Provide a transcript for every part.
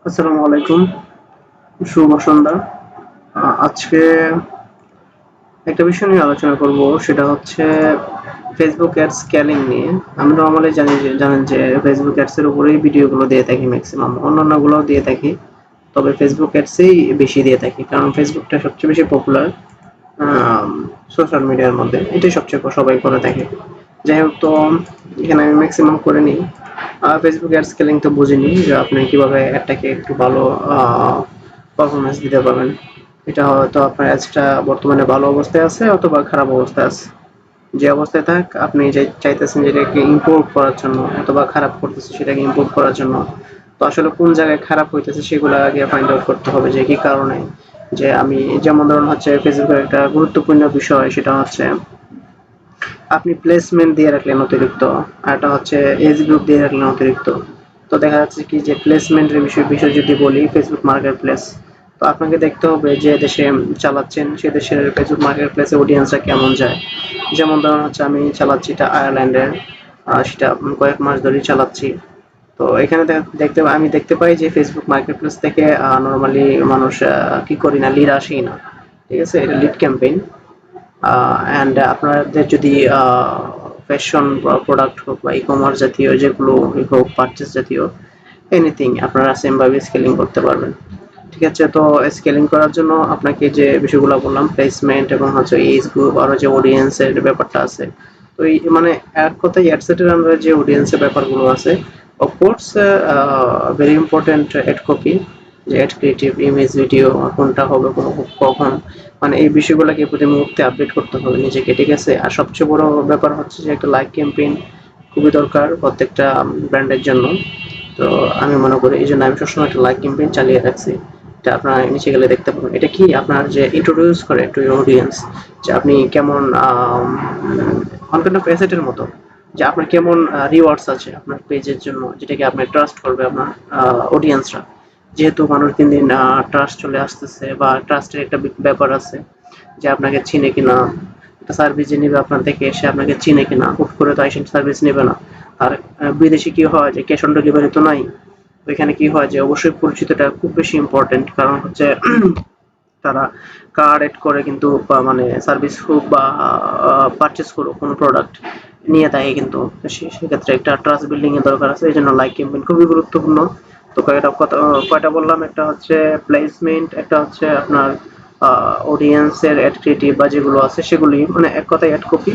আসসালামু আলাইকুম, শুভ সন্ধ্যা। আজকে একটা বিষয় নিয়ে আলোচনা করব, সেটা হচ্ছে ফেসবুক অ্যাড স্কেলিং নিয়ে। আমি নরমালি জানেন যে ফেসবুক অ্যাডস এর উপরেই ভিডিওগুলো দিয়ে থাকি, ম্যাক্সিমাম অন্যান্যগুলোও দিয়ে থাকি, তবে ফেসবুক অ্যাডসেই বেশি দিয়ে থাকি কারণ ফেসবুকটা সবচেয়ে বেশি পপুলার সোশ্যাল মিডিয়ার মধ্যে। এটাই সবচেয়ে সবাই করে থাকে। যাই হোক, তো এখানে আমি ম্যাক্সিমাম করে নিই। ফেসবুক অ্যাড স্কেলিং তো বুঝিনি যে আপনি কিভাবে অ্যাডটাকে একটু ভালো পারফরমেন্স দিতে পারবেন। এটা হয়তো আপনার অ্যাডসটা বর্তমানে ভালো অবস্থায় আছে অথবা খারাপ অবস্থায় আছে। যে অবস্থায় থাক, আপনি যে চাইতেছেন যেটাকে ইমপ্রুভ করার জন্য অথবা খারাপ করতেছে সেটাকে ইমপ্রুভ করার জন্য, তো আসলে কোন জায়গায় খারাপ হইতেছে সেগুলো আগে ফাইন্ড আউট করতে হবে যে কি কারণে। যে আমি যেমন ধরুন হচ্ছে ফেসবুকের একটা গুরুত্বপূর্ণ বিষয়, সেটা হচ্ছে আপনি প্লেসমেন্ট দিয়ে রাখলেন অতিরিক্ত, আর একটা হচ্ছে এজ গ্রুপ দিয়ে রাখলেন অতিরিক্ত। তো দেখা যাচ্ছে কি যে প্লেসমেন্টের বিষয় যদি বলি, ফেসবুক মার্কেট প্লেস, তো আপনাকে দেখতে হবে যে দেশে চালাচ্ছেন সে দেশের ফেসবুক মার্কেট প্লেসে অডিয়েন্সরা কেমন যায়। যেমন ধরুন হচ্ছে আমি চালাচ্ছি এটা আয়ারল্যান্ডের, সেটা কয়েক মাস ধরেই চালাচ্ছি। তো এখানে আমি দেখতে পাই যে ফেসবুক মার্কেট প্লেস থেকে নর্মালি মানুষ কি করি না, লিড আসেই না। ঠিক আছে, এটা লিড ক্যাম্পেইন। অ্যান্ড আপনাদের যদি ফ্যাশন প্রোডাক্ট হোক বা ই-কমার্স জাতীয় যেগুলো হোক, পারচেস জাতীয় এনিথিং, আপনারা সেমভাবে স্কেলিং করতে পারবেন। ঠিক আছে, তো স্কেলিং করার জন্য আপনাকে যে বিষয়গুলো বললাম, প্লেসমেন্ট এবং হচ্ছে এজ গ্রুপ, আরও যে অডিয়েন্সের ব্যাপারটা আছে, তো এই মানে এক কথায় অ্যাডসেটের আন্ডারে যে অডিয়েন্সের ব্যাপারগুলো আছে, of course very important ad copy, যে অ্যাড ক্রিয়েটিভ, ইমেজ, ভিডিও কোনটা হবে কখন, মানে এই বিষয়গুলোকে প্রতি মুহূর্তে আপডেট করতে হবে নিজেকে। ঠিক আছে, আর সবচেয়ে বড় ব্যাপার হচ্ছে যে একটা লাইক ক্যাম্পেইন খুবই দরকার প্রত্যেকটা ব্র্যান্ডের জন্য। তো আমি মনে করি এই জন্য আমি সবসময় একটা লাইক ক্যাম্পেইন চালিয়ে রাখছি। এটা আপনারা নিচে গেলে দেখতে পাবেন। এটা কি আপনার যে ইন্ট্রোডিউস করে টু ইউর অডিয়েন্স, যে আপনি কেমন অনকাইন্ড অফ অ্যাসেটের মতো, যে আপনার কেমন রিওয়ার্ডস আছে আপনার পেজের জন্য, যেটাকে আপনি ট্রাস্ট করবে আপনার অডিয়েন্সরা। যেহেতু মানুষ দিন দিন ট্রাস্ট চলে আসতেছে, বা ট্রাস্টের একটা ব্যাপার আছে, যে আপনাকে চিনে কিনা, একটা সার্ভিস যে নেবে আপনার থেকে, সে আপনাকে চিনে কিনা, হুট করে তো এসে সার্ভিস নেবে না। আর বিদেশে কি হয় যে ক্যাশ অন ডেলিভারি তো নাই। তো এখানে কি হয় যে অবশ্যই পরিচিতটা খুব বেশি ইম্পর্টেন্ট, কারণ হচ্ছে তারা কার্ড এড করে কিন্তু, বা মানে সার্ভিস হোক বা পারচেস করুক কোনো প্রোডাক্ট নিয়ে থাকে, কিন্তু সেক্ষেত্রে একটা ট্রাস্ট বিল্ডিং এর দরকার আছে। এই জন্য লাইক ক্যাম্পেইন খুবই গুরুত্বপূর্ণ। তো কয়টা বললাম, একটা হচ্ছে প্লেসমেন্ট, একটা হচ্ছে আপনার অডিয়েন্সের অ্যাড ক্রিয়েটিভ বা যেগুলো আছে সেগুলি, মানে এক কথায় অ্যাড কপি,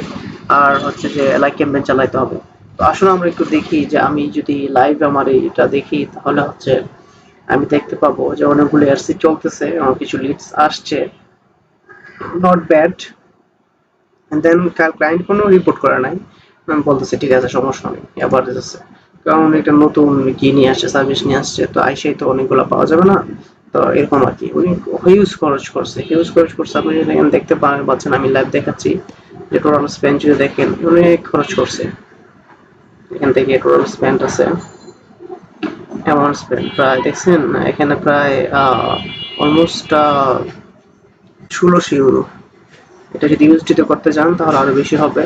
আর হচ্ছে যে লাইক ক্যাম্পেইন চালাতে হবে। তো আসলে আমরা একটু দেখি যে আমি যদি লাইভ আমার এটা দেখি, তাহলে হচ্ছে আমি দেখতে পাবো যে অনেকগুলো এরসি চলতেছে, আমার কিছু লিডস আসছে, নট ব্যাড। দেন ক্লায়েন্ট কোনো রিপোর্ট করে নাই, আমি বলতেছি ঠিক আছে, সমস্যা নেই, আবার দিতেছে। কারণ এটা নতুন কি নিয়ে আসছে, সার্ভিস নিয়ে আসছে, তো আইসাই তো অনেকগুলো পাওয়া যাবে না। তো এরকম আর কি, উনি হিউজ খরচ করছে। আপনি যদি এখানে দেখতে পাচ্ছেন, আমি লাইভ দেখাচ্ছি যে টোটাল স্পেন্ড যদি দেখেন, অনেক খরচ করছে। এখান থেকে টোটাল স্পেন্ড আছে, অ্যামাউন্ট স্পেন্ড প্রায় দেখছেন এখানে প্রায় অলমোস্ট 1600 ইউরো। এটা যদি ইউএসডিতে করতে চান তাহলে আরো বেশি হবে।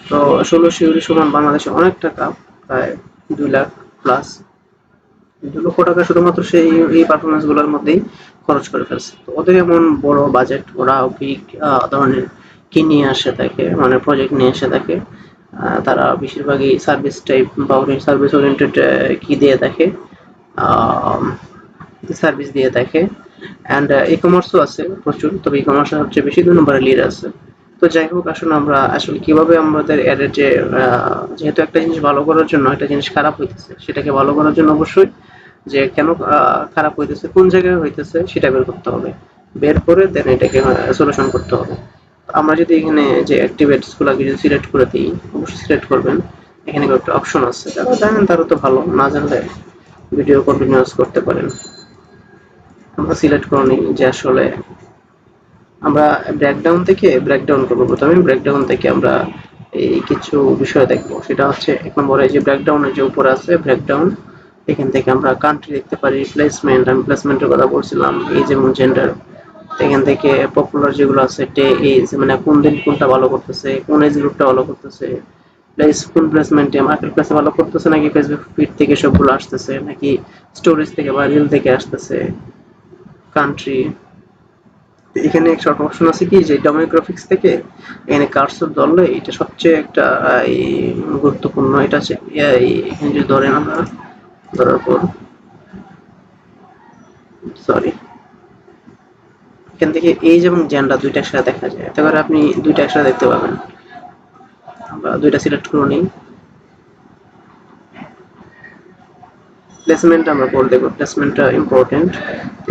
তো 1600 ইউরো সমান বাংলাদেশে অনেক টাকা, প্রায় 2 লাখ প্লাস। 2 লক্ষ টাকা শুধুমাত্র সেই এই পারফরমেন্স গুলোর মধ্যেই খরচ করে ফেলছে। তো ওদের এমন বড় বাজেট, ওরা বিগ ধরনের কি নিয়ে আসে থাকে, মানে প্রজেক্ট নিয়ে এসে থাকে। তারা বেশিরভাগই সার্ভিস টাইপ বা সার্ভিস ওরিয়েন্টেড কি দিয়ে থাকে, সার্ভিস দিয়ে থাকে। অ্যান্ড ই-কমার্সও আছে প্রচুর, তবে ই-কমার্সের সবচেয়ে বেশি 2 নম্বরে লিড আছে। তো যাই হোক, আসলে আমরা আসলে কিভাবে আমাদের এর যে যেহেতু একটা জিনিস ভালো করার জন্য একটা জিনিস খারাপ হইতেছে, সেটাকে ভালো করার জন্য অবশ্যই যে কেন খারাপ হইতেছে, কোন জায়গায় হইতেছে সেটা বের করতে হবে। বের করে দেন এটাকে সলিউশন করতে হবে। আমরা যদি এখানে যে অ্যাক্টিভেটস গুলাকে যদি সিলেক্ট করে দিই, অবশ্যই সিলেক্ট করবেন। এখানে একটা অপশন আছে, যারা জানেন তারা তো ভালো, না জানলে ভিডিও কন্টিনিউয়াস করতে পারেন। আমরা সিলেক্ট করে নিই যে আসলে আমরা ব্রেকডাউন করবো। প্রথমে ব্রেকডাউন থেকে আমরা এই কিছু বিষয় দেখবো, সেটা হচ্ছে 1 নম্বরে যে ব্রেকডাউনের যে উপরে আছে ব্রেকডাউন, এখান থেকে আমরা কান্ট্রি দেখতে পারি, প্লেসমেন্ট, আমি প্লেসমেন্টের কথা বলছিলাম, এজ এবং জেন্ডার। এখান থেকে পপুলার যেগুলো আছে ডে, এজ, মানে কোন দিন কোনটা ভালো করতেছে, কোন এজ গ্রুপটা ভালো করতেছে, কোন প্লেসমেন্টে মার্কেট প্লেসে ভালো করতেছে, নাকি ফেসবুক ফিড থেকে সবগুলো আসতেছে, নাকি স্টোরেজ থেকে বা রিল থেকে আসতেছে, কান্ট্রি। এখানে একটা অপশন আছে কি যে ডেমোগ্রাফিক্স থেকে এখানে কার্সর ধরলে এটা সবচেয়ে একটা গুরুত্বপূর্ণ। এটা হচ্ছে এখানে যদি ধরেন আমরা, ধরার পর সরি, এখান থেকে এজ এবং জেন্ডার দুইটা একসাথে দেখা যায়, এতে করে আপনি দুইটা একসাথে দেখতে পাবেন। আমরা দুইটা সিলেক্ট করে নিই। প্লেসমেন্ট আমরা পরে দেখবো, প্লেসমেন্টটা ইম্পর্টেন্ট।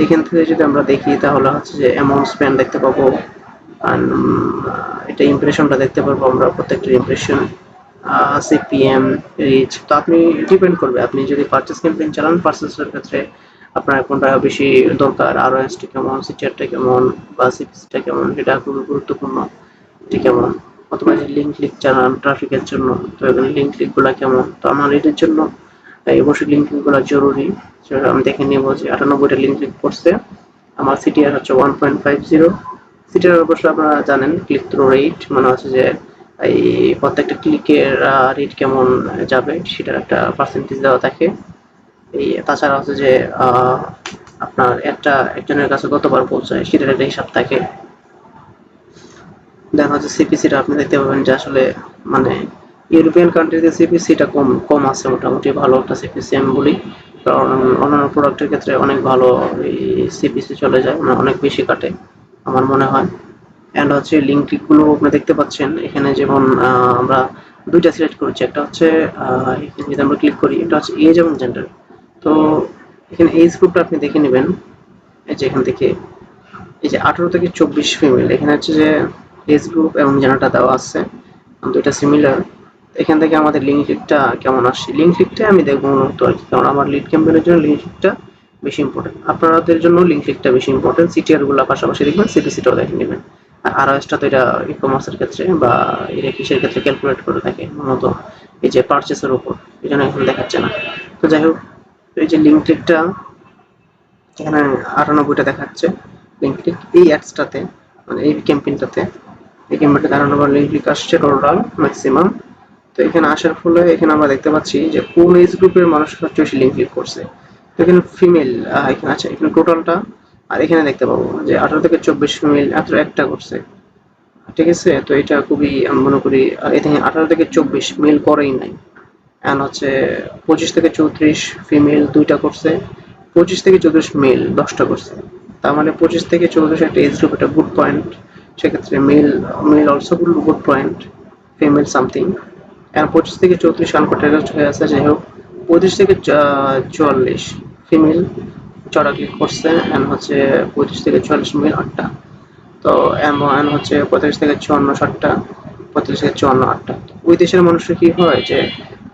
এখান থেকে যদি আমরা দেখি তাহলে হচ্ছে যে অ্যামাউন্ট স্পেন্ড দেখতে পাবো, and এটা ইমপ্রেশনটা দেখতে পারবো আমরা, প্রত্যেকটা ইমপ্রেশন, সিপিএম, রিচ। তো আপনি ডিপেন্ড করবে, আপনি যদি পারচেস ক্যাম্পেইন চালান পারচেসের ক্ষেত্রে আপনার কোনটা বেশি দরকার, আরওএসটা কেমন, সিটিআরটা কেমন, বা সিপিসিটা কেমন, সেটা খুবই গুরুত্বপূর্ণ, এটি কেমন। অথবা যে লিঙ্ক ক্লিক চালান ট্রাফিকের জন্য, তো এখানে লিঙ্ক ক্লিক গুলা কেমন। তো আমার এটার জন্য এই অবশ্যই লিঙ্ক ক্লিক গুলা জরুরি। সেটা আমি দেখে নেবো যে 98টা লিঙ্ক ক্লিক করছে, আমার সিটিআর হচ্ছে 1.50। সিটিআর অবশ্য আপনারা জানেন ক্লিক থ্রু রেট, মানে হচ্ছে যে এই প্রত্যেকটা ক্লিকের রেট কেমন যাবে সেটার একটা পার্সেন্টেজ দেওয়া থাকে। এই তাছাড়া হচ্ছে যে আপনার একজনের কাছে কতবার পৌঁছায় সেটার একটা হিসাব থাকে। দেন হচ্ছে সিপিসিটা আপনি দেখতে পাবেন যে আসলে মানে ইউরোপিয়ান কান্ট্রিতে সিপিসিটা কম কম আছে, মোটামুটি ভালো একটা সিপিসি আমি বলি। কারণ অন্যান্য প্রোডাক্টের ক্ষেত্রে অনেক ভালো এই সিপিসি চলে যায়, মানে অনেক বেশি কাটে আমার মনে হয়। অ্যান্ড হচ্ছে লিঙ্ক ক্লিকগুলো আপনি দেখতে পাচ্ছেন এখানে, যেমন আমরা দুইটা সিলেক্ট করেছি, একটা হচ্ছে এখানে যদি আমরা ক্লিক করি, এটা হচ্ছে এজ এবং জেন্ডার। তো এখানে এজ গ্রুপটা আপনি দেখে নেবেন, এই যে এখান থেকে এই যে 18 থেকে 24 ফিমেল, এখানে হচ্ছে যে এজ গ্রুপ এবং জেন্ডারটা দেওয়া আছে, দুইটা সিমিলার। এখান থেকে আমাদের লিঙ্ক ক্লিকটা কেমন আসছে, লিঙ্ক ক্লিকটা আমি দেখবো মূলত আর কি, কারণ আমার লিড ক্যাম্পেইনের জন্য লিঙ্ক ক্লিকটা বেশি ইম্পর্টেন্ট, আপনাদের জন্য লিঙ্ক ক্লিকটা বেশি ইম্পর্টেন্ট। সিটিআর গুলো পাশাপাশি দেখবেন, সিপিসিটাও দেখে নেবেন। আর আরওএসটা তো এটা ই কমার্সের ক্ষেত্রে বা এটা কিসের ক্ষেত্রে ক্যালকুলেট করে থাকে মূলত এই যে পারচেসের উপর, এই জন্য এখন দেখাচ্ছে না। তো যাই হোক, এই যে লিঙ্ক ক্লিকটা এখানে 98টা দেখাচ্ছে লিঙ্ক ক্লিক এই অ্যাডসটাতে, মানে এই ক্যাম্পেইনটাতে, এই ক্যাম্পেইনটাতে 98 লিঙ্ক ক্লিক আসছে টোটাল ম্যাক্সিমাম। তো এখানে আসার ফলে এখানে আমরা দেখতে পাচ্ছি যে কোন এজ গ্রুপের মানুষ সবচেয়ে বেশি লিঙ্ক ক্লিক করছে। তো এখানে ফিমেল এখানে আছে, এখানে টোটালটা। আর এখানে দেখতে পাবো যে 18 থেকে 24 ফিমেল মাত্র একটা করছে, ঠিক আছে। তো এটা খুবই আমি মনে করি, আর এখানে 18 থেকে 24 মেল করেই নাই। অ্যান্ড হচ্ছে 25 থেকে 34 ফিমেল দুইটা করছে, 25 থেকে 34 মেল 10টা করছে। তার মানে 25 থেকে 34 একটা এজ গ্রুপ, একটা গুড পয়েন্ট। সেক্ষেত্রে male male also good point, female something. And 25 থেকে 34 আনকন্ট্যাক্ট হয়ে আছে, যাই হোক। 35 থেকে 44 ফিমেল 6টা ক্লিক করছে, অ্যান্ড হচ্ছে 35 থেকে 44 মেল 8টা। তো এমন হচ্ছে 35 থেকে 54 7টা, 35 থেকে 54 8টা। ওই দেশের মানুষের কি হয় যে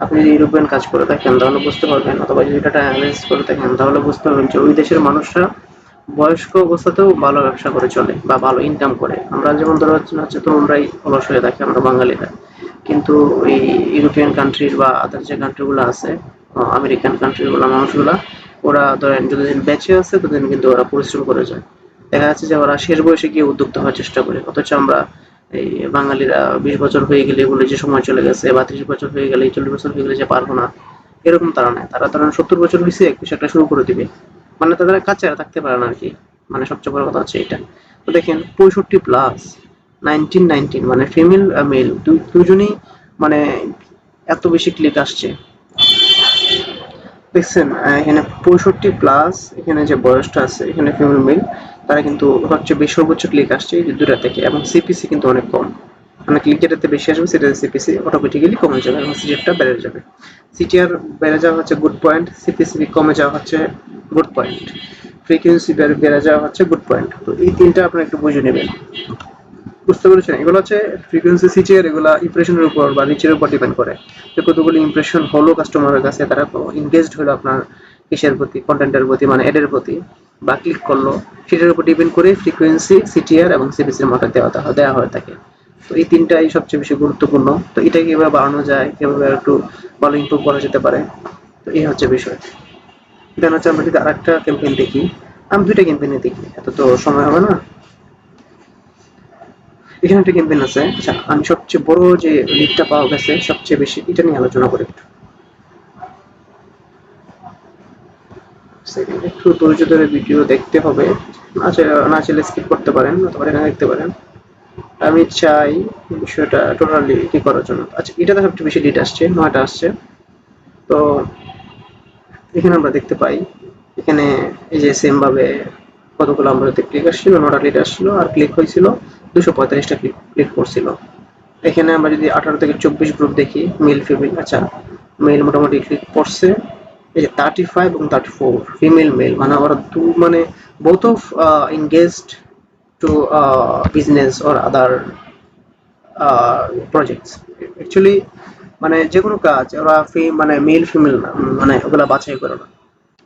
আপনি যদি ইউরোপিয়ান কাজ করে থাকেন তাহলে বুঝতে পারবেন, অথবা যদি ডাটা অ্যানালাইসিস করে থাকেন তাহলে বুঝতে পারবেন যে ওই দেশের মানুষরা বয়স্ক অবস্থাতেও ভালো ব্যবসা করে চলে বা ভালো ইনকাম করে। আমরা যেমন ধরো হচ্ছে তরুণরাই অলস হয়ে থাকি, আমরা বাঙালিরা। কিন্তু ওই ইউরোপিয়ান কান্ট্রির বা আদার যে কান্ট্রিগুলো আছে, আমেরিকান কান্ট্রিগুলো মানুষগুলা, ওরা ধরেন যতদিন বেঁচে আছে ততদিন কিন্তু ওরা পরিশ্রম করে যায়। দেখা যাচ্ছে যে ওরা শেষ বয়সে গিয়ে উদ্যোক্তা হওয়ার চেষ্টা করে, অথচ আমরা এই বাঙালিরা 20 বছর হয়ে গেলে বলে যে সময় চলে গেছে, বা 30 বছর হয়ে গেলে, 40 বছর হয়ে গেলে যে পারবো না, এরকম তারা নয়। তারা ধরেন 70 বছর হয়েছে কিছু একটা শুরু করে দিবে, মানে তাদের কাছে আর থাকতে পারে না আর কি। মানে সবচেয়ে বড় কথা হচ্ছে এটা। তো দেখেন 65 প্লাস, 19 মানে ফিমেল মেল দুজনেই, মানে এত বেশি ক্লিক আসছে দেখছেন। এখানে 65 প্লাস, এখানে যে বয়সটা আছে এখানে ফিমেল মেল, তারা কিন্তু সবচেয়ে বেশি সর্বোচ্চ ক্লিক আসছে এই দুটা থেকে, এবং সিপিসি কিন্তু অনেক কম। মানে ক্লিক যেটাতে বেশি আসবে সেটাতে সিপিসি অটোমেটিক্যালি কমে যাবে এবং সিটিআরটা বেড়ে যাবে। সিটিআর বেড়ে যাওয়া হচ্ছে গুড পয়েন্ট, সিপিসি কমে যাওয়া হচ্ছে গুড পয়েন্ট, ফ্রিকোয়েন্সি বেড়ে যাওয়া হচ্ছে গুড পয়েন্ট। তো এই তিনটা আপনারা একটু বুঝে নেবেন, বুঝতে পেরেছেন। এগুলো হচ্ছে ফ্রিকোয়েন্সি, সিটিআর, এগুলা ইমপ্রেশনের উপর বা রিচের উপর ডিপেন্ড করে, যে কতগুলো ইমপ্রেশন হলো কাস্টমারের কাছে, তারা এনগেজড হলো আপনার কিসের প্রতি, কন্টেন্টের প্রতি, মানে এডের প্রতি, বা ক্লিক করলো, সেটার উপর ডিপেন্ড করে ফ্রিকোয়েন্সি, সিটিআর এবং সিপিসির মাত্রা দেওয়া হয়ে থাকে। তো এই তিনটাই সবচেয়ে বেশি গুরুত্বপূর্ণ। তো এটা কিভাবে বাড়ানো যায়, কিভাবে একটু ভালো ইমপ্রুভ করা যেতে পারে, তো এই হচ্ছে বিষয়। দেন হচ্ছে আমরা যদি আরেকটা ক্যাম্পেইন দেখি, আমি দুইটা ক্যাম্পেইনে দেখি, এত তো সময় হবে না। এখানে একটা ক্যাম্পেইন আছে। আচ্ছা, আমি সবচেয়ে বড় যে লিডটা পাওয়া গেছে সবচেয়ে বেশি, এটা নিয়ে আলোচনা করি একটু। সেকেন্ড, একটু ধৈর্য ধরে ভিডিও দেখতে হবে। না চাইলে স্কিপ করতে পারেন অথবা এটা দেখতে পারেন। আমি চাই বিষয়টা টোটালি কি করার জন্য। আচ্ছা, এটাতে সবচেয়ে বেশি লিড আসছে, 9টা আসছে। তো এখানে আমরা দেখতে পাই, এখানে এই যে সেম ভাবে কতগুলো আমাদের ক্লিক আসছিল, 9টা লিড আসছিল, আর ক্লিক হয়েছিল 245টা ক্লিক ক্লিক করছিল। এখানে আমরা যদি 18 থেকে 24 গ্রুপ দেখি, মেল ফিমেল। আচ্ছা, মেল মোটামুটি ক্লিক করছে এই যে 35 এবং 34, ফিমেল মেল, মানে ওরা মানে both of engaged to business or other projects. Actually মানে যে কোনো কাজ ওরা মানে মেল ফিমেল না, মানে ওগুলা বাছাই করে না।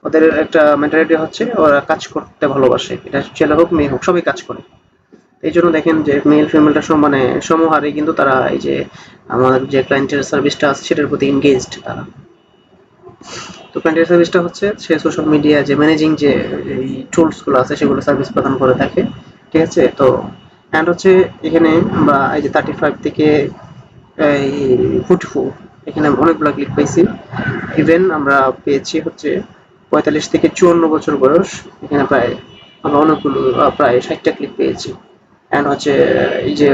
ওদের একটা মেন্টালিটি হচ্ছে ওরা কাজ করতে ভালোবাসে, এটা ছেলে হোক মেয়ে হোক সবাই কাজ করে। এই জন্য দেখেন যে মেল ফিমেলটা মানে সমহারে কিন্তু তারা এই যে আমার যে ক্লায়েন্টের সার্ভিসটা আছে সেটার প্রতি এনগেজড তারা। তো ক্লায়েন্টের সার্ভিসটা হচ্ছে সে সোশ্যাল মিডিয়া যে ম্যানেজিং যে এই টুলস গুলো আছে সেগুলো সার্ভিস প্রদান করে থাকে। ঠিক আছে? তো অ্যান্ড হচ্ছে এখানে আমরা এই যে 35 থেকে এই 44, এখানে অনেকগুলো ক্লিক পাইছি। ইভেন আমরা পেয়েছি হচ্ছে 45 থেকে 54 বছর বয়স, এখানে প্রায় আমরা অনেকগুলো প্রায় 60টা ক্লিক পেয়েছি। অ্যান্ড হচ্ছে এই যে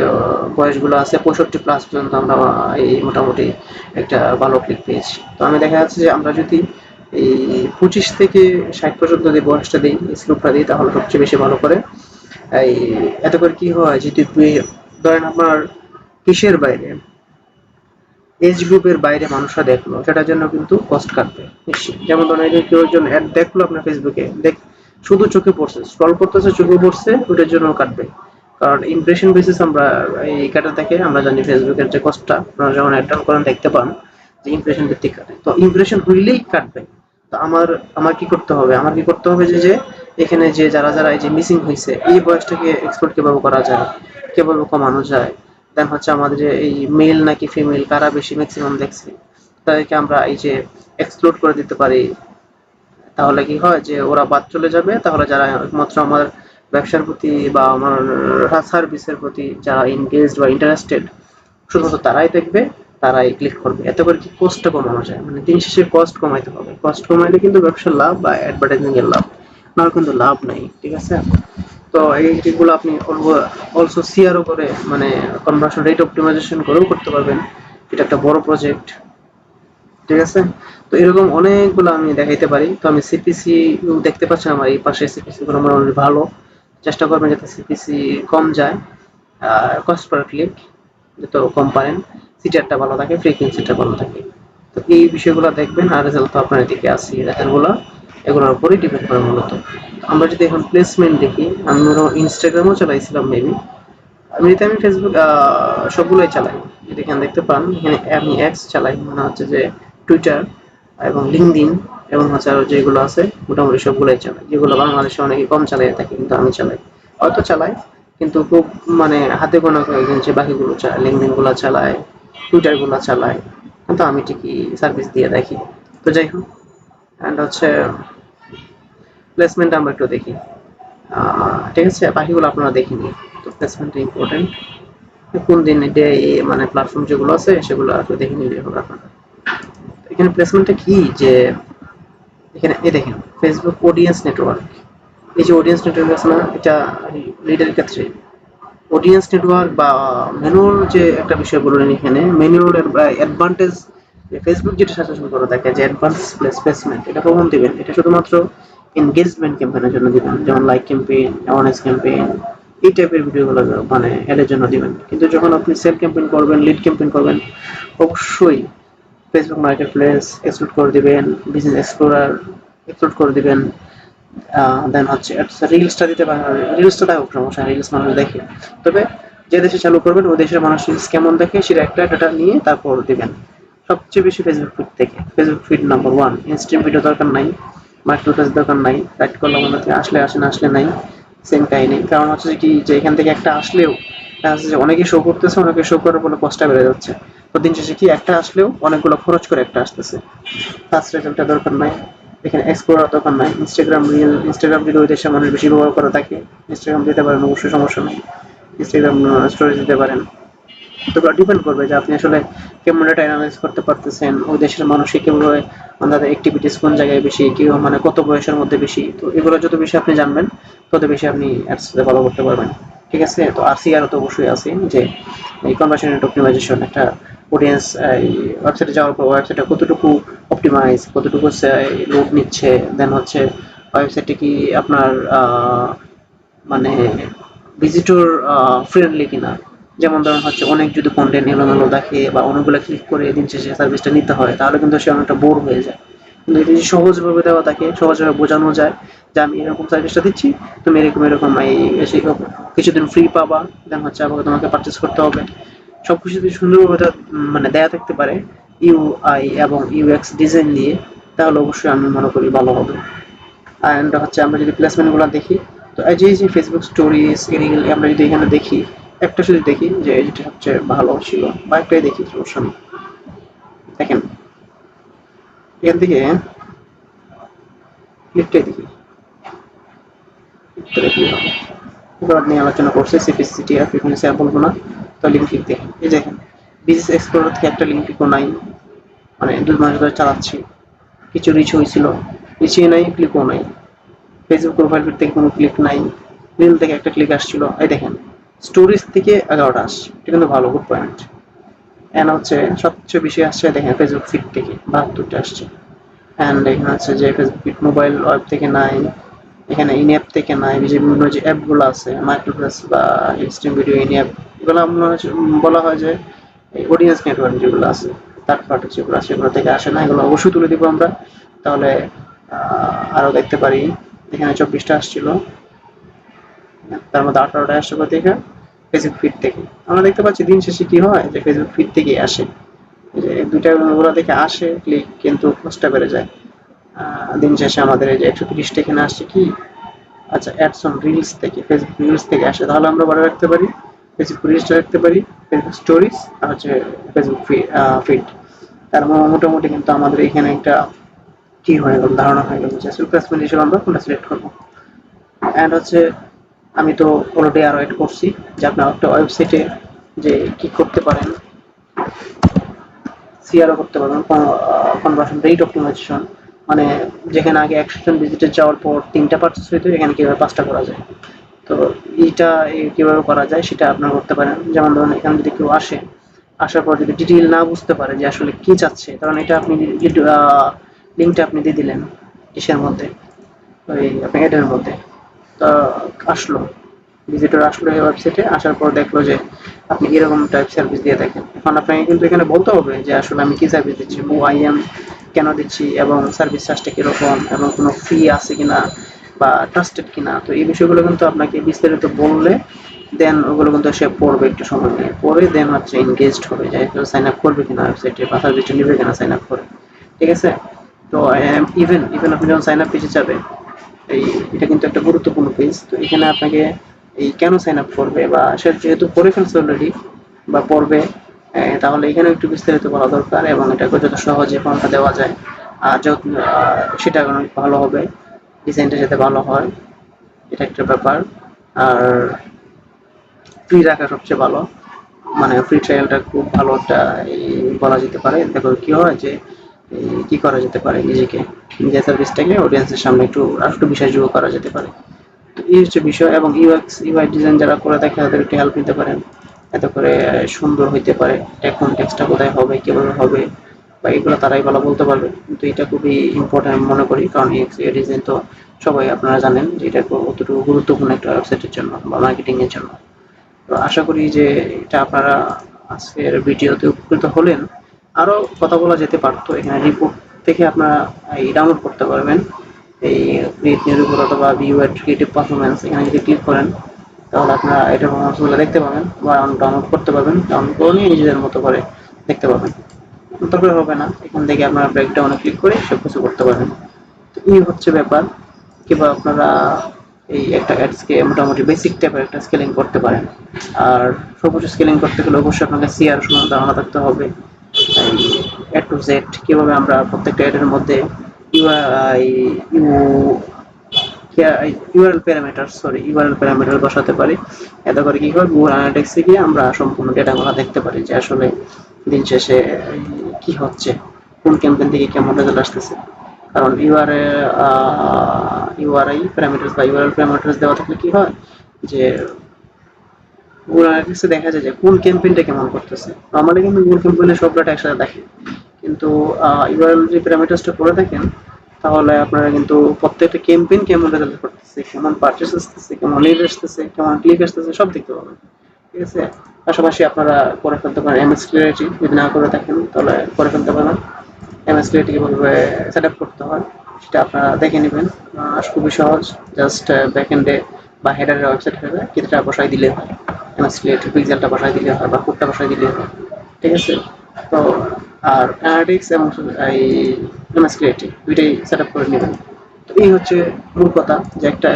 বয়সগুলো আছে 65+ পর্যন্ত আমরা এই মোটামুটি একটা ভালো ক্লিক পেয়েছি। তো আমি দেখা যাচ্ছে যে আমরা যদি এই 25 থেকে 60 পর্যন্ত যদি বয়সটা দিই, স্লোপটা দিই, তাহলে সবচেয়ে বেশি ভালো করে। এই এতে করে কি হয়, যদি ধরেন আপনার কিসের বাইরে এজ গ্রুপের বাইরে মানুষরা দেখলো, সেটার জন্য কিন্তু কস্ট কাটবে নিশ্চয়ই। যেমন ধরেন এই যে কেউ একজন অ্যাড দেখলো আপনার ফেসবুকে, শুধু চোখে পড়ছে, স্ক্রল করতেছে, চোখে পড়ছে, ওটার জন্য কাটবে। কারণ ইমপ্রেশন বেসিস আমরা এই কাটা থেকে আমরা জানি ফেসবুকের যে কস্টটা আপনারা যখন অ্যাড রান করেন দেখতে পান যে ইমপ্রেশন ভিত্তিক কাটে। তো ইমপ্রেশন হইলেই কাটবে। তো আমার কি করতে হবে, যে এখানে যে যারা যারা এই যে মিসিং হয়েছে এই বয়সটাকে এক্সপ্লোর কিভাবে করা যায়, কিভাবে কমানো যায়। দেন হচ্ছে আমাদের যে এই মেল নাকি ফিমেল কারা বেশি ম্যাক্সিমাম দেখছে, তাদেরকে আমরা এই যে এক্সক্লুড করে দিতে পারি। তাহলে কি হয় যে ওরা বাদ চলে যাবে। তাহলে যারা একমাত্র আমার ব্যবসার প্রতি বা আমার সার্ভিসের প্রতি যারা এনগেজড বা ইন্টারেস্টেড, শুধুমাত্র তারাই দেখবে, তারাই ক্লিক করবে। এতে করে কি কস্টটা কমানো যায়, মানে দিন শেষে কস্ট কমাইতে হবে। কস্ট কমাইলে কিন্তু ব্যবসার লাভ বা অ্যাডভার্টাইজিং এর লাভ, না কিন্তু লাভ নাই। ঠিক আছে? তো এইগুলো আপনি অলসো সিআরও করে মানে কনভার্সন রেট অপটিমাইজেশন করেও করতে পারবেন। এটা একটা বড় প্রজেক্ট। ঠিক আছে? তো এরকম অনেকগুলো আমি দেখাইতে পারি। তো আমি সিপিসি দেখতে পাচ্ছেন আমার এই পাশে সিপিসি গুলো মোটামুটি ভালো। চেষ্টা করবেন যাতে সিপিসি কম যায়, কস্ট পার ক্লিক যত কম পারেন, সিটারটা ভালো থাকে, ফ্রিকোয়েন্সিটা ভালো থাকে। তো এই বিষয়গুলো দেখবেন, আর রেজাল্ট তো আপনার এদিকে আছে, রেজাল্টগুলো এগুলোর উপরেই ডিপেন্ড করে মূলত। আমরা যদি এখন প্লেসমেন্ট দেখি, আমি ইনস্টাগ্রামও চালাইছিলাম মেবি। এমনিতে আমি ফেসবুক সবগুলোই চালাই। যদি এখানে দেখতে পান, এখানে আমি এক্স চালাই, মানে হচ্ছে যে টুইটার এবং লিঙ্কডইন এবং হচ্ছে আরো যেগুলো আছে মোটামুটি সবগুলোই চালাই। যেগুলো বাংলাদেশে অনেকে কম চালিয়ে থাকে কিন্তু আমি চালাই। হয়তো চালাই কিন্তু খুব মানে হাতে গোনা কয়েকজন যে বাকিগুলো চালায়, লিঙ্কডইন গুলো চালায়, টুইটার গুলো চালায়, কিন্তু আমি ঠিকই সার্ভিস দিয়ে দেখি। তো যাই হোক, অ্যান্ড হচ্ছে প্লেসমেন্ট আমরা একটু দেখি। ঠিক আছে, বাকিগুলো আপনারা দেখে নিন। তো প্লেসমেন্টটা ইম্পর্টেন্ট। কোন দিন এটা মানে প্ল্যাটফর্ম যেগুলো আছে সেগুলো একটু দেখে নিলে হবে আপনারা। এখানে প্লেসমেন্টটা কি, যে এখানে এই দেখেন ফেসবুক অডিয়েন্স নেটওয়ার্ক। এই যে অডিয়েন্স নেটওয়ার্ক আছে না, এটা লিডের ক্ষেত্রে অডিয়েন্স নেটওয়ার্ক বা মেনুর যে একটা বিষয় বললেন, এখানে মেনুর অ্যাডভান্টেজ। ফেসবুক যেটা সাজেশন করে থাকে যে অ্যাডভান্স প্লেসমেন্ট, এটা কখন দিবেন? এটা শুধুমাত্র এনগেজমেন্ট ক্যাম্পেইনের জন্য দিবেন, যেমন লাইক ক্যাম্পেইন, অ্যাওয়ারনেস ক্যাম্পেইন, এই টাইপের ভিডিওগুলো মানে অ্যাডের জন্য দিবেন। কিন্তু যখন আপনি সেল ক্যাম্পেইন করবেন, লিড ক্যাম্পেইন করবেন, অবশ্যই ফেসবুক মার্কেট প্লেস এক্সক্লুড করে দিবেন, বিজনেস এক্সপ্লোরার এক্সক্লুড করে দিবেন। দেন হচ্ছে রিলসটা দিতে পারেন। রিলসটা দেওয়া সমস্যা, রিলস মানুষ দেখে। তবে যে দেশে চালু করবেন ওই দেশের মানুষ রিলস কেমন দেখে সেটা একটা ডাটা নিয়ে তারপর দিবেন। সবচেয়ে বেশি ফেসবুক ফিড থেকে, Facebook feed number one. Instream video দরকার নাই, মাইক্রো পেজ দরকার নাই, রাইট করলাম আমাদের থেকে আসলে আসে, না আসলে নাই, সেম কাহিনী। কারণ হচ্ছে কি, যে এখান থেকে একটা আসলেও দেখা যাচ্ছে যে অনেকে শো করতেছে, অনেকে শো করার ফলে কষ্টটা বেড়ে যাচ্ছে। তো দিন শেষে কি, একটা আসলেও অনেকগুলো খরচ করে একটা আসতেছে। ফার্স্ট রেজাল্টটা দরকার নাই, এখানে এক্সপ্লোরার দরকার নাই। ইনস্টাগ্রাম রিল, ইনস্টাগ্রাম যদি ওই দেশের মানুষ বেশি ব্যবহার করে থাকে, ইনস্টাগ্রাম দিতে পারেন, অবশ্যই সমস্যা নেই। ইনস্টাগ্রাম স্টোরি দিতে পারেন। তো ডিপেন্ড করবে যে আপনি আসলে কেমন একটা অ্যানালাইজ করতে পারতেছেন, ওই দেশের মানুষই কিভাবে তাদের অ্যাক্টিভিটিস কোন জায়গায় বেশি, কেউ মানে কত বয়সের মধ্যে বেশি। তো এগুলো যত বেশি আপনি জানবেন তত বেশি আপনি অ্যাডস ফলো করতে পারবেন। ঠিক আছে? তো আর সিআর তো অবশ্যই আছে যে এই কনভার্সন রেট অপটিমাইজেশন, একটা অডিয়েন্স এই ওয়েবসাইটে যাওয়ার পর ওয়েবসাইটটা কতটুকু অপটিমাইজ, কতটুকু লোড নিচ্ছে, দেন হচ্ছে ওয়েবসাইটে কি আপনার মানে ভিজিটর ফ্রেন্ডলি কিনা। যেমন ধরুন হচ্ছে অনেক যদি কন্টেন্ট এলোমেলো দেখে বা অনেকগুলো ক্লিক করে দিন শেষে সার্ভিসটা নিতে হয়, তাহলে কিন্তু সে অনেকটা বোর হয়ে যায়। কিন্তু এটা যদি সহজভাবে দেওয়া থাকে, সহজভাবে বোঝানো যায় যে আমি এরকম সার্ভিসটা দিচ্ছি, তুমি এরকম এরকম এই কিছুদিন ফ্রি পাবা, দেন হচ্ছে আবার তোমাকে পারচেস করতে হবে। সবকিছু যদি সুন্দরভাবে মানে দেয়া থাকতে পারে ইউআই এবং ইউএক্স ডিজাইন দিয়ে, তাহলে অবশ্যই আমি মনে করি ভালো হবে। অ্যান্ড হচ্ছে আমরা যদি প্লেসমেন্টগুলো দেখি, তো এই যে ফেসবুক স্টোরিজ রিল আমরা যদি এখানে দেখি, একটা যদি দেখি যে যেটা সবচেয়ে ভালো ছিল, বা একটাই দেখি, সমস্যা নেই। দেখেন এখান থেকে ক্লিকটাই দেখি, ক্লিকটা কি হবে। এবার নিয়ে আলোচনা করছে সিপিসিটি আর ফ্রিকোয়েন্সি আর বলবো না। তো লিঙ্ক ক্লিক দেখেন, এই দেখেন বিজনেস এক্সপ্লোরার থেকে একটা লিঙ্ক ক্লিকও নাই, মানে 2 মাস ধরে চালাচ্ছি, কিছু রিচ হয়েছিল, রিচই নাই, ক্লিকও নাই। ফেসবুক প্রোফাইল পিক থেকে কোনো ক্লিক নাই, রিল থেকে একটা ক্লিক আসছিল, এই দেখেন স্টোরিজ থেকে 11টা আসছে, এটা কিন্তু ভালো, গুড পয়েন্ট। অ্যান্ড হচ্ছে সবচেয়ে বেশি আসছে দেখেন ফেসবুক ফিড থেকে 72টা আসছে। অ্যান্ড এখানে হচ্ছে যে ফেসবুক ফিড মোবাইল ওয়েব থেকে নাই, এখানে ইন অ্যাপ থেকে নাই, যে বিভিন্ন যে অ্যাপগুলো আছে মাইক্রোপ্লাস বা ইনস্ট্যান্ট ভিডিও ইন অ্যাপ, এগুলো বলা হয় যে অডিয়েন্স নেটওয়ার্ক যেগুলো আছে, থার্ড পার্টি যেগুলো আছে সেগুলো থেকে আসে না, এগুলো অবশ্যই তুলে দিব আমরা। তাহলে আরও দেখতে পারি, এখানে 24টা আসছিল, তার মধ্যে 18টা আসছে থেকে ফেসবুক ফিড থেকে। আমরা দেখতে পাচ্ছি দিন শেষে কি হয় যে ফেসবুক ফিড থেকে আসে, যে দুইটা ওগুলো থেকে আসে ক্লিক, কিন্তু খরচটা বেড়ে যায়। দিন শেষে আমাদের এই যে 130টা এখানে আসছে কি, আচ্ছা অ্যাডস অন রিলস থেকে, ফেসবুক রিলস থেকে আসে। তাহলে আমরা বলে রাখতে পারি ফেসবুক রিলসটা রাখতে পারি, ফেসবুক স্টোরিজ আর হচ্ছে ফেসবুক ফিড। তার মোটামুটি কিন্তু আমাদের এখানে একটা কি হয়ে গেল, ধারণা হয়ে গেল যে আসলে প্লেসমেন্ট হিসেবে আমরা কোনটা সিলেক্ট করবো। অ্যান্ড হচ্ছে আমি তো অলরেডি আরও এড করছি যে আপনার একটা ওয়েবসাইটে যে কি করতে পারেন, সিআরও করতে পারবেন, কনভার্সন রেট অপটিমাইজেশন, মানে যেখানে আগে 100 জন ভিজিটর যাওয়ার পর 3টা পারচেস হইতো, এখানে কীভাবে 5টা করা যায়। তো এইটা কীভাবে করা যায় সেটা আপনারা করতে পারেন। যেমন ধরুন এখানে যদি কেউ আসে, আসার পর যদি ডিটেইল না বুঝতে পারে যে আসলে কি চাচ্ছে, কারণ এটা আপনি লিঙ্কটা আপনি দিয়ে দিলেন ইসের মধ্যে, ওই আপনার অ্যাডের মধ্যে, তা আসলো ভিজিটর আসলো এই ওয়েবসাইটে, আসার পর দেখলো যে আপনি এরকম টাইপ সার্ভিস দিয়ে দেখেন। এখন আপনাকে কিন্তু এখানে বলতে হবে যে আসলে আমি কি সার্ভিস দিচ্ছি, হু আই এম, কেন দিচ্ছি, এবং সার্ভিস চার্জটা কীরকম, এবং কোনো ফি আছে কিনা বা ট্রাস্টেড কিনা। তো এই বিষয়গুলো কিন্তু আপনাকে বিস্তারিত বললে দেন ওগুলো কিন্তু সে পড়বে, একটু সময় নিয়ে পড়ে দেন হচ্ছে এনগেজড হবে, যে কেউ সাইন আপ করবে কিনা ওয়েবসাইটে, বা সার্ভিসটা নেবে কিনা সাইন আপ করে। ঠিক আছে? তো ইভেন ইভেন আপনি যখন সাইন আপ পেজে যাবেন, এই এটা কিন্তু একটা গুরুত্বপূর্ণ পেজ। তো এখানে আপনাকে এই কেন সাইন আপ করবে, বা সে যেহেতু করে ফেলছে অলরেডি বা পড়বে, তাহলে এখানে একটু বিস্তারিত বলা দরকার, এবং এটাকে যত সহজে ফর্মটা দেওয়া যায় আর যত সেটা অনেক ভালো হবে, ডিজাইনটা যাতে ভালো হয়, এটা একটা ব্যাপার। আর ফ্রি রাখা সবচেয়ে ভালো, মানে ফ্রি ট্রায়ালটা খুব ভালো একটা বলা যেতে পারে। দেখো কি হয় যে কি করা যেতে পারে, নিজেকে নিজের সার্ভিসটাকে অডিয়েন্সের সামনে একটু আর একটু বিশ্বাসযোগ্য করা যেতে পারে। তো এই হচ্ছে বিষয়। এবং ইউএক্স ইউআই ডিজাইন যারা করে থাকে তাদের একটু হেল্প নিতে পারেন, এতে করে সুন্দর হইতে পারে। কনটেক্সটটা কোথায় হবে, কিভাবে হবে, বা এগুলো তারাই ভালো বলতে পারবে। কিন্তু এটা খুবই ইম্পর্টেন্ট মনে করি, কারণ ইউএক্স ইউআই ডিজাইন তো সবাই আপনারা জানেন যে এটা কতটুকু গুরুত্বপূর্ণ একটা ওয়েবসাইটের জন্য বা মার্কেটিং এর জন্য। তো আশা করি যে এটা আপনারা আজকের ভিডিওতে উপকৃত হলেন। আরও কথা বলা যেতে পারতো, এখানে রিপোর্ট থেকে আপনারা এই ডাউনলোড করতে পারবেন, এই ক্রিয়েট নিউর উপর অথবা ভিউ অ্যাড ক্রিয়েটিভ পারফরমেন্স, এখানে যদি ক্লিক করেন তাহলে আপনারা এটার পারফরমেন্সগুলো দেখতে পাবেন বা ডাউনলোড করতে পারবেন। ডাউনলোড করে নিয়ে নিজেদের মতো করে দেখতে পাবেন, দরকার হবে না এখান থেকে আপনারা ব্রেকডাউনে ক্লিক করে সব কিছু করতে পারবেন। তো এই হচ্ছে ব্যাপার, কিংবা আপনারা এই একটা অ্যাডসকে মোটামুটি বেসিক টাইপের একটা স্কেলিং করতে পারেন। আর সর্বোচ্চ স্কেলিং করতে গেলে অবশ্যই আপনাকে সিআর সম্বন্ধে ধারণা থাকতে হবে, এই এ টু জেড কীভাবে আমরা প্রত্যেকটা অ্যাডের মধ্যে ইউ ইউআরএল প্যারামিটার বসাতে পারি। এতে করে কি হয়, গুগল অ্যানালিটিক্সে গিয়ে আমরা সম্পূর্ণ ডেটাগুলো দেখতে পারি যে আসলে দিন শেষে কি হচ্ছে, কোন ক্যাম্পেইন থেকে কেমন রেজাল্ট আসতেছে। কারণ ইউআরআই প্যারামিটার বা ইউআরএল প্যারামিটার দেওয়া থাকলে কি হয় যে গুগল অ্যানালিটিক্সে দেখা যায় যে কোন ক্যাম্পেইনটা কেমন করতেছে। নর্মালি কিন্তু গুগল ক্যাম্পেইনের সব ডাটা একসাথে দেখে, কিন্তু ইউআরএল যে প্যারামিটারসটা করে থাকেন তাহলে আপনারা কিন্তু প্রত্যেকটা ক্যাম্পেইন কেমন রেজাল্ট করতেছে, কেমন পারচেস আসতেছে, কেমন লিড আসতেছে, কেমন ক্লিক আসতেছে, সব দেখতে পাবেন। ঠিক আছে, পাশাপাশি আপনারা করে ফেলতে পারেন এমএস ক্লিয়ারিটি, যদি না করে থাকেন তাহলে করে ফেলতে পারেন। এমএস ক্লিয়ারিটি কীভাবে সেট আপ করতে হয় সেটা আপনারা দেখে নেবেন, খুবই সহজ। জাস্ট ব্যাকএন্ডে বা হেডারের ওয়েবসাইট হবে, কিছুটা বসাই দিলে হয়, এমএস ক্লিয়ারিটি পিক্সেলটা বসাই দিলে হয় বা কোডটা বসাই দিলে হয়। ঠিক আছে, তো আর অ্যানালিটিক্স এবং এই এমএস ক্রিয়েটিভ দুইটাই সেট আপ করে নেবেন। তো এই হচ্ছে মূল কথা, যে একটা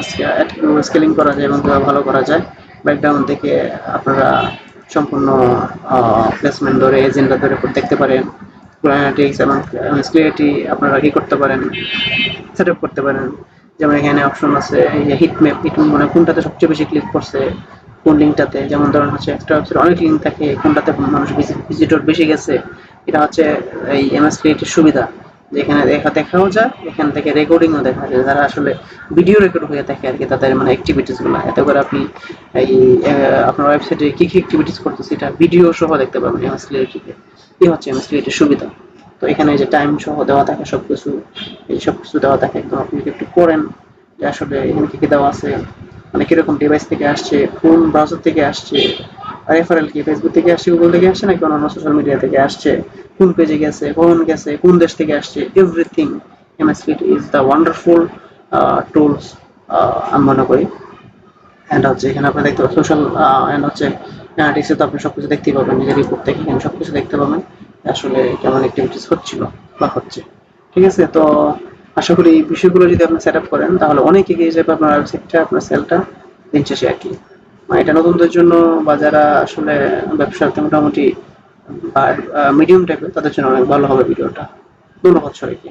স্কেলিং করা যায় এবং ভালো করা যায়। ব্যাকগ্রাউন্ড থেকে আপনারা সম্পূর্ণ প্লেসমেন্ট ধরে এজেন্ডা ধরে দেখতে পারেন। অ্যানালিটিক্স এবং এমএস ক্রিয়েটিভ আপনারা কি করতে পারেন, সেট আপ করতে পারেন। যেমন এখানে অপশন আছে হিটম্যাপ, মানে কোনটাতে সবচেয়ে বেশি ক্লিক করছে, কোন লিঙ্কটাতে। যেমন ধরেন হচ্ছে একটা ওয়েবসাইট অনেক লিঙ্ক থাকে, কোনটাতে মানুষ ভিজিটর বেশি গেছে। এটা হচ্ছে এই এমএস ক্রিয়েটের সুবিধা, যেখানে দেখাও যায়, এখান থেকে রেকর্ডিংও দেখা যায়, যারা আসলে ভিডিও রেকর্ড হয়ে থাকে আর কি, তাদের মানে অ্যাক্টিভিটিসগুলো। এতে করে আপনি এই আপনার ওয়েবসাইটে কী কী অ্যাক্টিভিটিস করতেছে এটা ভিডিও সহ দেখতে পাবেন এমএস ক্রিয়েটিভে। এই হচ্ছে এমএস ক্রিয়েটের সুবিধা। তো এখানে যে টাইম সহ দেওয়া থাকে সব কিছু, এই সব কিছু দেওয়া থাকে একদম। আপনি যদি একটু পড়েন যে আসলে এখানে কী কী দেওয়া আছে, মানে কিরকম ডিভাইস থেকে আসছে, কোন ব্রাউজার থেকে আসছে, রেফারেল কি ফেসবুক থেকে আসছে, গুগল থেকে আসছে, নাকি অন্যান্য সোশ্যাল মিডিয়া থেকে আসছে, কোন পেজে গেছে, কখন গেছে, কোন দেশ থেকে আসছে, everything. MS fit is the wonderful tools আমি মনে করি। অ্যান্ড হচ্ছে এখানে আপনি দেখতে পাবেন সোশ্যাল অ্যান্ড হচ্ছে অ্যানালিটিক্সে তো আপনি সবকিছু দেখতেই পাবেন, নিজের রিপোর্ট থেকে এখানে সবকিছু দেখতে পাবেন আসলে কেমন অ্যাক্টিভিটিস হচ্ছিল বা হচ্ছে। ঠিক আছে, তো আশা করি এই বিষয়গুলো যদি আপনি সেট আপ করেন তাহলে অনেক এগিয়ে যাবে আপনার ওয়েবসাইটটা, আপনার সেলটা দিন শেষে আর কি। মানে এটা নতুনদের জন্য বা যারা আসলে ব্যবসাতে মোটামুটি মিডিয়াম টাইপের, তাদের জন্য অনেক ভালো হবে ভিডিওটা। ধন্যবাদ সবাইকে।